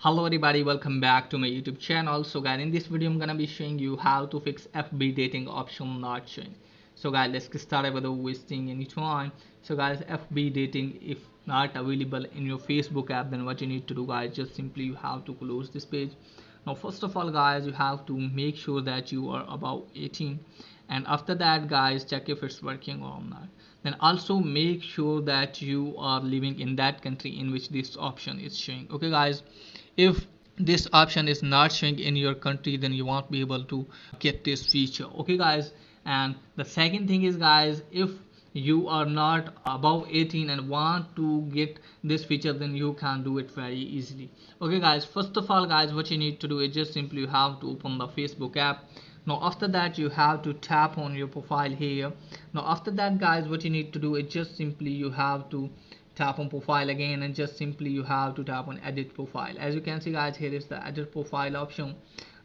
Hello everybody, welcome back to my YouTube channel. So guys, in this video I'm gonna be showing you how to fix FB dating option not showing. So guys, let's get started without wasting any time. So guys, FB dating if not available in your Facebook app, then what you need to do guys, just simply you have to close this page. Now first of all guys, you have to make sure that you are above 18, and after that guys, check if it's working or not. Then also make sure that you are living in that country in which this option is showing. Okay guys, if this option is not showing in your country, then you won't be able to get this feature. Okay guys, and the second thing is guys, if you are not above 18 and want to get this feature, then you can do it very easily. Okay guys, first of all guys, what you need to do is just simply you have to open the Facebook app. Now after that you have to tap on your profile here. Now after that guys, what you need to do is just simply you have to tap on profile again, and just simply you have to tap on edit profile. As you can see guys, here is the edit profile option.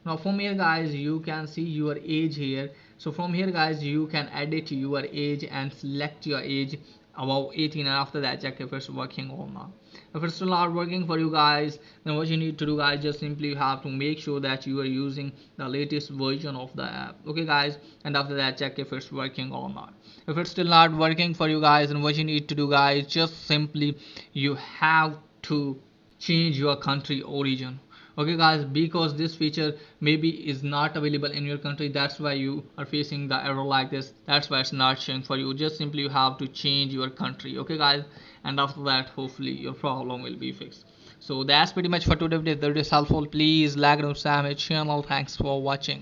Now from here guys, you can see your age here. So from here guys, you can edit your age and select your age above 18, and after that check if it's working or not. If it's still not working for you guys, then what you need to do guys, just simply you have to make sure that you are using the latest version of the app. Okay guys, and after that check if it's working or not. If it's still not working for you guys, then what you need to do guys, just simply you have to change your country origin. Okay guys, because this feature maybe is not available in your country, that's why you are facing the error like this. That's why it's not showing for you. Just simply you have to change your country. Okay guys, and after that hopefully your problem will be fixed. So that's pretty much for today. If this is helpful, please like and subscribe my channel. Thanks for watching.